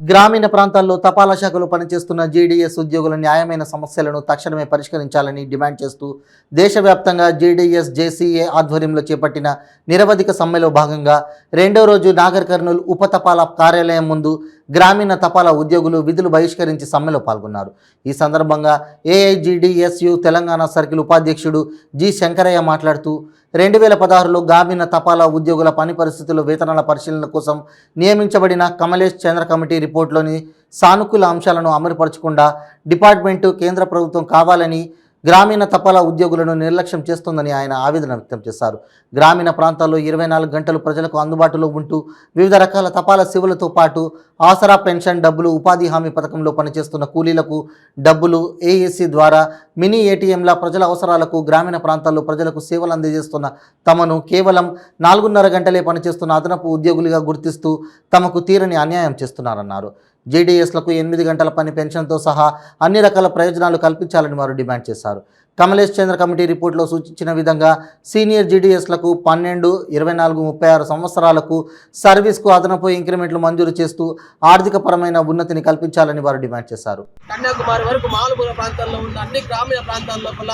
గ్రామీణ ప్రాంతాల్లో తపాలా శాఖలో పనిచేస్తున్న జీడీఎస్ ఉద్యోగుల న్యాయమైన సమస్యలను తక్షణమే పరిష్కరించాలని డిమాండ్ చేస్తూ దేశవ్యాప్తంగా జీడీఎస్ జేసీఏ ఆధ్వర్యంలో చేపట్టిన నిరవధిక సమ్మెలో భాగంగా రెండో రోజు నాగర్ కర్నూల్ ఉప తపాలా కార్యాలయం ముందు గ్రామీణ తపాలా ఉద్యోగులు విధులు బహిష్కరించి సమ్మెలో పాల్గొన్నారు. ఈ సందర్భంగా ఏఐజీడీఎస్యు తెలంగాణ సర్కిల్ ఉపాధ్యక్షుడు జి శంకరయ్య మాట్లాడుతూ 2016లో గ్రామీణ తపాలా ఉద్యోగుల పని పరిస్థితులు వేతనాల పరిశీలన కోసం నియమించబడిన కమలేష్ చంద్ర కమిటీ రిపోర్టులోని సానుకూల అంశాలను అమలుపరచకుండా డిపార్ట్మెంటు కేంద్ర ప్రభుత్వం కావాలని గ్రామీణ తపాలా ఉద్యోగులను నిర్లక్ష్యం చేస్తుందని ఆయన ఆవేదన వ్యక్తం చేశారు. గ్రామీణ ప్రాంతాల్లో 24 గంటలు ప్రజలకు అందుబాటులో ఉంటూ వివిధ రకాల తపాలా సేవలతో పాటు ఆసరా పెన్షన్ డబ్బులు, ఉపాధి హామీ పథకంలో పనిచేస్తున్న కూలీలకు డబ్బులు, ఏఎస్సీ ద్వారా మినీ ఏటీఎంల ప్రజల అవసరాలకు గ్రామీణ ప్రాంతాల్లో ప్రజలకు సేవలు అందజేస్తున్న తమను కేవలం 4.5 గంటలే పనిచేస్తున్న అదనపు ఉద్యోగులుగా గుర్తిస్తూ తమకు తీరని అన్యాయం చేస్తున్నారన్నారు. జీడీఎస్లకు 8 గంటల పని పెన్షన్తో సహా అన్ని రకాల ప్రయోజనాలు కల్పించాలని వారు డిమాండ్ చేశారు. కమలేష్ చంద్ర కమిటీ రిపోర్టులో సూచించిన విధంగా సీనియర్ జీడీఎస్లకు 12, 24, 36 సంవత్సరాలకు సర్వీస్కు అదనపు ఇంక్రిమెంట్లు మంజూరు చేస్తూ ఆర్థికపరమైన ఉన్నతిని కల్పించాలని వారు డిమాండ్ చేశారు. కన్యాకుమారి వరకు మారుమూల ప్రాంతాల్లో ఉన్న అన్ని గ్రామీణ ప్రాంతాల లోపల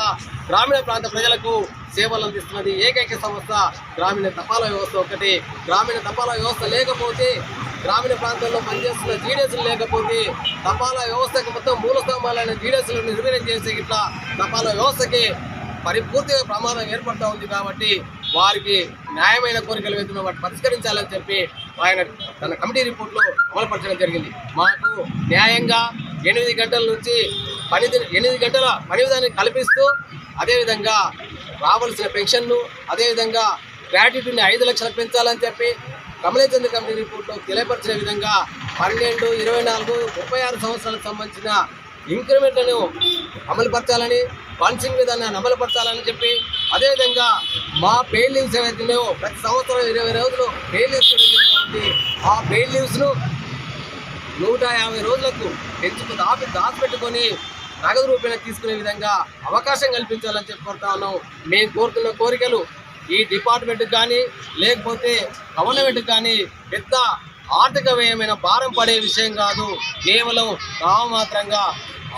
గ్రామీణ ప్రాంత ప్రజలకు సేవలు అందిస్తున్నది ఏకైక సంస్థ గ్రామీణ తపాలా వ్యవస్థ ఒకటి. గ్రామీణ తపాలా వ్యవస్థ లేకపోతే, గ్రామీణ ప్రాంతాల్లో పనిచేస్తున్న జీడీఎస్లు లేకపోతే తపాలా వ్యవస్థకి మొత్తం మూల స్తంభాలైన జీడీఎస్లను నిర్వీర్యం చేసే ఇట్లా తపాలా వ్యవస్థకి పరిపూర్తిగా ప్రమాదం ఏర్పడుతూ ఉంది. కాబట్టి వారికి న్యాయమైన కోరికలు వేతున్న వాటిని పరిష్కరించాలని చెప్పి ఆయన తన కమిటీ రిపోర్ట్లో అమలుపరచడం జరిగింది. మాకు న్యాయంగా 8 గంటల నుంచి 8 గంటల పని విధానాన్ని కల్పిస్తూ అదేవిధంగా రావాల్సిన పెన్షన్ను, అదేవిధంగా గ్రాట్యుటీని 5 లక్షలకు పెంచాలని చెప్పి కమలేష్ చంద్ర కమిటీ రిపోర్ట్లో తెలియపరిచిన విధంగా 12, 24, 36 సంవత్సరాలకు సంబంధించిన ఇంక్రిమెంట్లను అమలుపరచాలని, పంచింగ్ విధానాన్ని అమలుపరచాలని చెప్పి అదేవిధంగా మా పెయిడ్ లీవ్స్ ఏవైతున్నాయో ప్రతి సంవత్సరం 20 రోజులు పెయిడ్ లీవ్స్ జరుగుతుంది. ఆ పెయిడ్ లీవ్స్ను 150 రోజులకు పెంచుకు దాచిపెట్టుకొని నగదు రూపేణ తీసుకునే విధంగా అవకాశం కల్పించాలని చెప్పి కోరుతా ఉన్నాం. మేము కోరుతున్న కోరికలు ఈ డిపార్ట్మెంట్కి కానీ లేకపోతే గవర్నమెంట్కి కానీ పెద్ద ఆర్థిక వ్యయమైన భారం పడే విషయం కాదు. కేవలం నామమాత్రంగా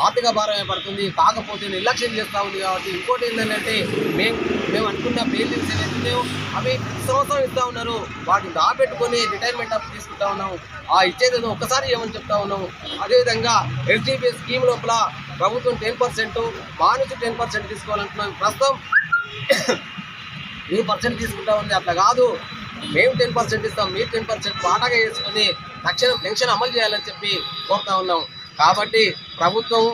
ఆర్థిక భారమే పడుతుంది. కాకపోతే నిర్లక్ష్యం చేస్తూ ఉంది. కాబట్టి ఇంకోటి ఏంటంటే మేము అనుకున్న పెయిడ్ లీవ్స్ ఏవైతున్నాయో అవి సంవత్సరం ఇస్తూ ఉన్నారు. వాటిని దాపెట్టుకొని రిటైర్మెంట్ అప్ తీసుకుంటా ఉన్నాం. ఆ ఇచ్చేది ఒక్కసారి ఏమని చెప్తా ఉన్నాం. అదేవిధంగా ఎస్డిపి స్కీమ్ లోపల ప్రభుత్వం 10%, మా నుంచి 10% తీసుకోవాలంటున్నాం. ప్రస్తుతం 3% తీసుకుంటా ఉంది. అట్లా కాదు, మేము 10% ఇస్తాం, మీరు 10% పాటగా వేసుకొని తక్షణం పెన్షన్ అమలు చేయాలని చెప్పి కోరుతా ఉన్నాం. కాబట్టి ప్రభుత్వం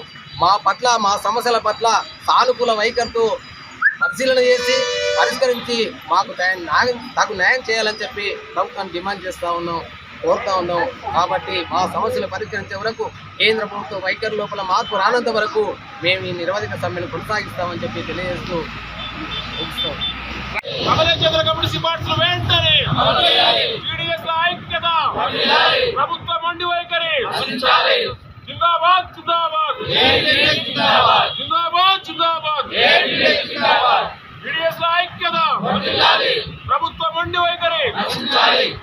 మా పట్ల, మా సమస్యల పట్ల సానుకూల వైఖరితో పరిశీలన చేసి పరిష్కరించి మాకు న్యాయం చేయాలని చెప్పి ప్రభుత్వాన్ని డిమాండ్ చేస్తూ ఉన్నాం, కోరుతా ఉన్నాం. కాబట్టి మా సమస్యలు పరిష్కరించే వరకు కేంద్ర ప్రభుత్వ వైఖరి లోపల మార్పు రానంత వరకు మేము ఈ నిరవధిక సమ్మెను కొనసాగిస్తామని చెప్పి తెలియజేస్తూ ముగిస్తాం. కమలేష్ చంద్ర కమిటీ సిఫార్సులు వెంటనే జీడీఎస్ల ఐక్యత, ప్రభుత్వ మొండి వైఖరి జిందాబాద్ జిందాబాద్ జిందాబాద్ జిందాబాద్ జీడీఎస్ల ఐక్యత, ప్రభుత్వ మొండి వైఖరి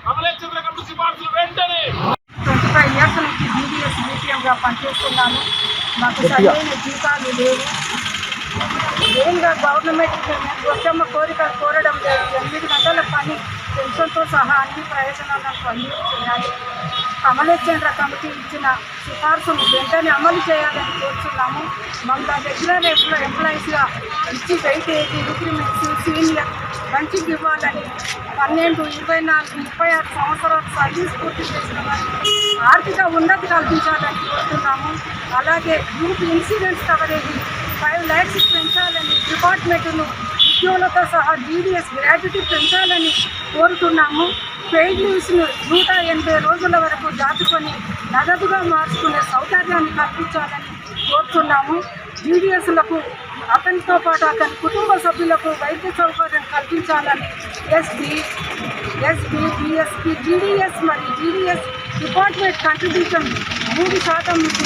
కమలేష్ చంద్ర కమిటీ సిఫార్సులు వెంటనే. 25 ఇయర్స్ నుంచి జీడీఎస్ మీడియంగా పనిచేస్తున్నాను. మాకు సరైన జీతాలు లేవు. మెయిన్గా గవర్నమెంట్ వచ్చమ్మ కోరికలు కోరడం లేదు. 8 గంటల పని పెన్షన్తో సహా అన్ని ప్రయోజనాలను అందించాలి. కమలేష్ చంద్ర కమిటీ ఇచ్చిన సిఫార్సులు వెంటనే అమలు చేయాలని కోరుతున్నాము. మమ్మల్ని రెగ్యులర్ ఎంప్లాయీస్గా ఇచ్చి వెయిటేజ్, ఇంక్రిమెంట్స్, సీనియర్ మంచిగా ఇవ్వాలని, 12, 24, 36 సంవత్సరాలు సర్వీస్ పూర్తి చేసిన వారికి ఆర్థిక ఉన్నతి కల్పించాలని కోరుతున్నాము. అలాగే గ్రూప్ ఇన్సూరెన్స్ కవరేజ్ 5 lakhs పెంచాలని, డిపార్ట్మెంట్ను ఉద్యోగులతో సహా జీడీఎస్ గ్రాట్యుటీ పెంచాలని కోరుతున్నాము. పెయిడ్ లీవ్స్ను 180 రోజుల వరకు దాచుకొని నగదుగా మార్చుకునే సౌకర్యాన్ని కల్పించాలని కోరుతున్నాము. జీడీఎస్లకు అతనితో పాటు అతని కుటుంబ సభ్యులకు వైద్య సౌకర్యం కల్పించాలని ఎస్బీ, బిఎస్పీ, జీడీఎస్ మరియు జీడీఎస్ డిపార్ట్మెంట్ కంట్రిబ్యూషన్ 3% నుంచి